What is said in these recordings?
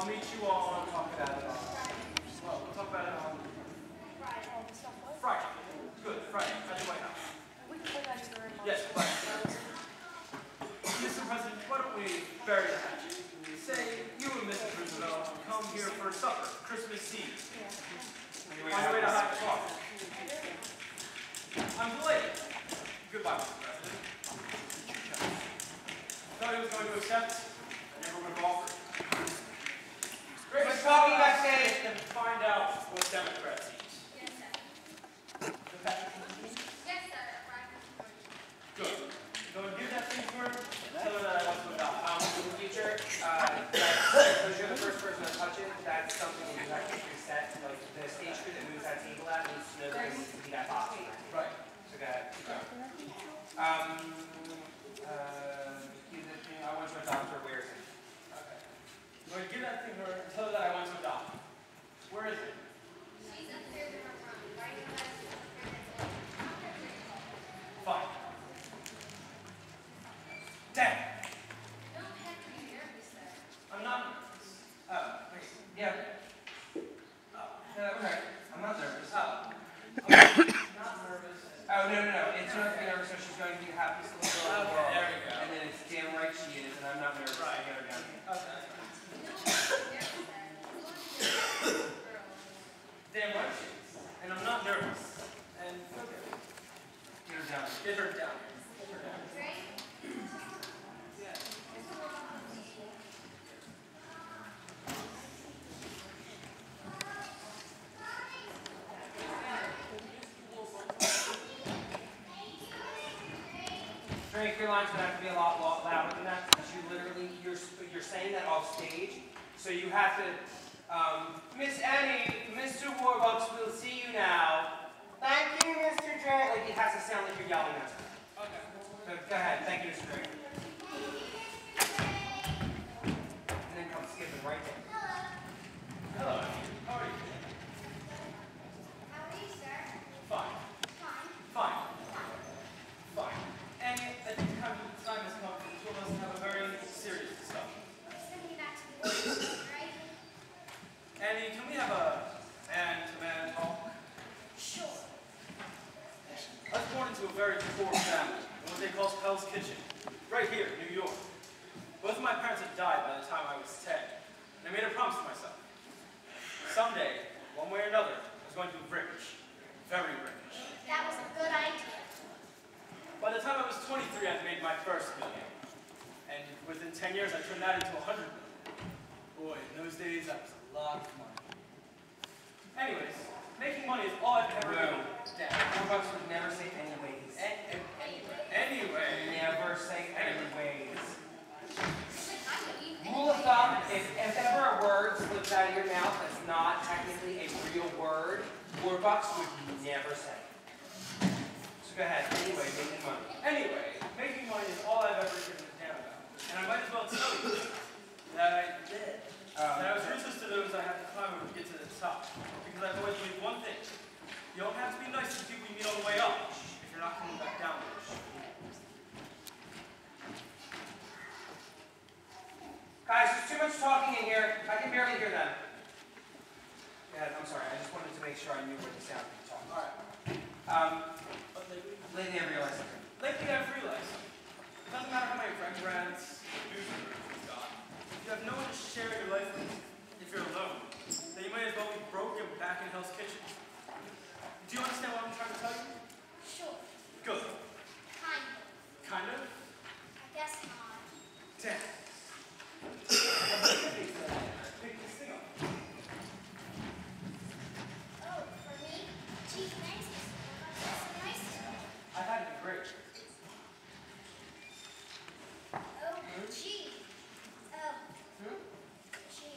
meet you all and talk about it on. Well, we'll talk about it on Friday. Good, Friday. At the White House. Yes, Friday. Mr. President, why don't we bury the hatchet? Say, you and Mrs. Roosevelt come here for supper, Christmas Eve. On your way to Hyde Park. I'm delayed. Goodbye, Mr. President. Thought he was going to accept. I never would have offered. Who's talking backstage? And find out what Democrats eat. Yes, sir. Yes, sir. Good. Go and give that thing to her. Tell her that I want to adopt. In the future, because you're the first person to touch it, that's something that you have to reset. Like the stage crew that moves that table out needs to know that it needs to be that box. Right. So go ahead. I want to adopt her. Where is it? Okay. Go and give that thing to her and tell her that I want to adopt. Where is it? She's upstairs in her room, right in the Fine. Damn. Don't have to be nervous, sir. I'm not nervous. Wait. Yeah. Okay. I'm not nervous. Not nervous. Oh, no. It's not to be nervous, so she's going to be the happiest little girl in the world. There we go. And then it's damn right she is, and I'm not nervous. Right. I get her down here. Okay. Don't have to be nervous, sir. Damn right she is. And I'm not nervous. And okay. Get her down. Get her down. Get her down. Right? Yeah. Drake, your line's gonna have to be a lot louder than that because you literally you're saying that off stage. So you have to Miss Annie, Mr. Warbucks will see you now. Thank you, Mr. Drake. Like it has to sound like you're yelling at her. Okay. So go ahead, thank you, Mr. Drake. And then come skipping right there. Hello. How are you? How are you, sir? Fine. Fine. Fine. Fine. And I think the time has come for the two of us to have a very serious discussion. Send me back to the work, right? Annie, can we have a man-to-man talk? Sure. I was born into a very poor family in what they call Hell's Kitchen, right here in New York. Both of my parents had died by the time I was 10, and I made a promise to myself. Someday, one way or another, I was going to be rich. Very rich. That was a good idea. By the time I was 23, I'd made my first million. And within 10 years, I turned that into 100 million. Boy, in those days, that was a lot of money. Anyways, making money is all I've ever done. Warbucks would never say anyways. Anyway. Never say anyways. I believe Rule of thumb, if ever a word slips out of your mouth that's not technically a real word, Warbucks would never say. So go ahead. Anyway, making money. Anyway, making money is all I've ever given a damn about. And I might as well tell you that I did. That I was ruthless to those I had to climb over to get to the top. Because I've always believed one thing. You don't have to be nice to people you meet on the way up if you're not coming back down. Guys, there's too much talking in here. I can barely hear them. Yeah, I'm sorry. I just wanted to make sure I knew where the sound could talk. All right. But Lately, I realized something. lately I've realized it doesn't matter how many friends, news you've got. If you have no one to share your life with, if you're alone, then you might as well be broke and back in Hell's Kitchen. Do you understand what I'm trying to tell you? Sure. Good. Kind of. Kind of? I guess not. Damn. Pick this thing up. Oh, for me? Gee, thanks, Mr. Warbucks. That's so nice of you. I've had it great. Oh, gee. Oh. Gee.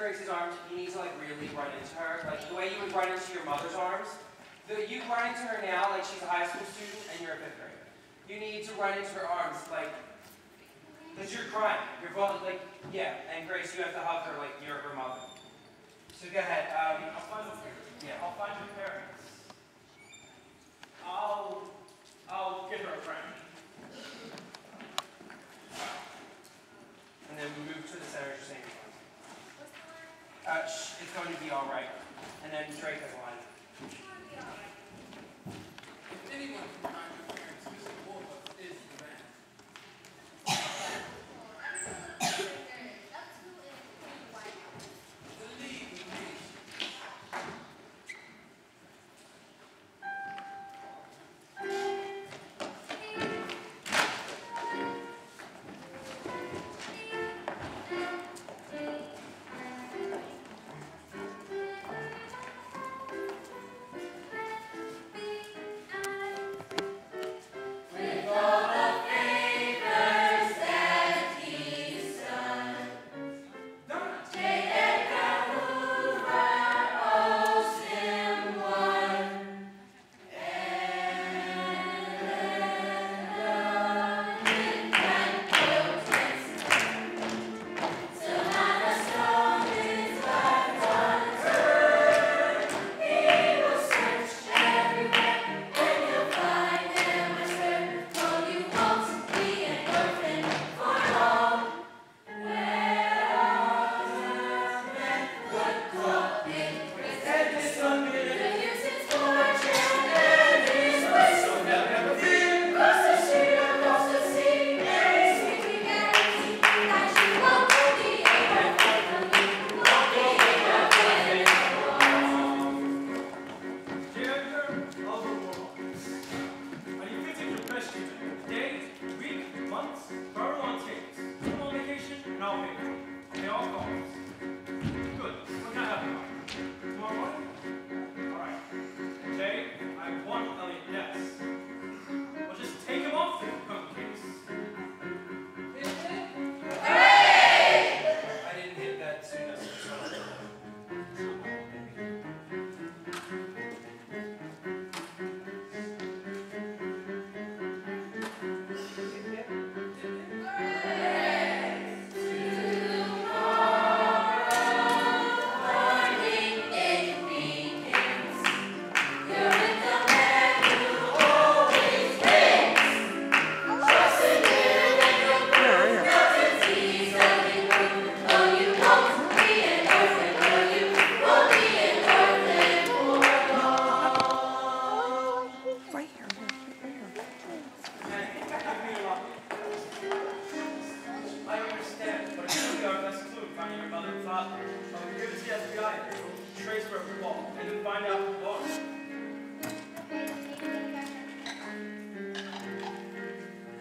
Grace's arms, you need to like really run into her. Like the way you would run into your mother's arms. You run into her now like she's a high school student and you're a 5th grader. You need to run into her arms like, because you're crying. You're like, yeah. And Grace, you have to hug her like you're her mother. So go ahead. I'll find your parents. I'll get her a friend. And then we move to the center, you're saying. It's going to be all right. And then Drake has a line. If anyone can find your parents, Mr. Warbucks is the man. Believe me.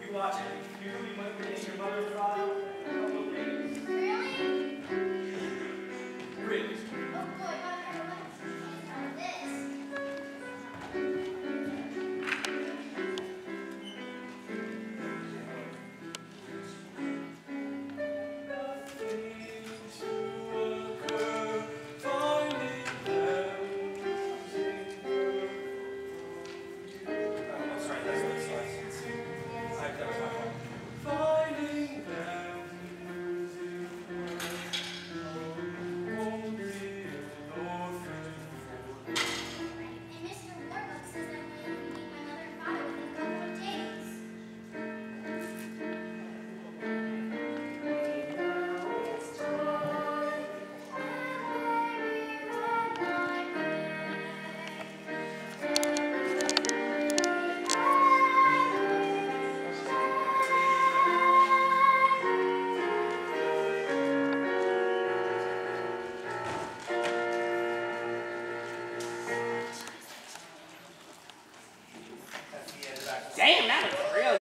You watch it. You really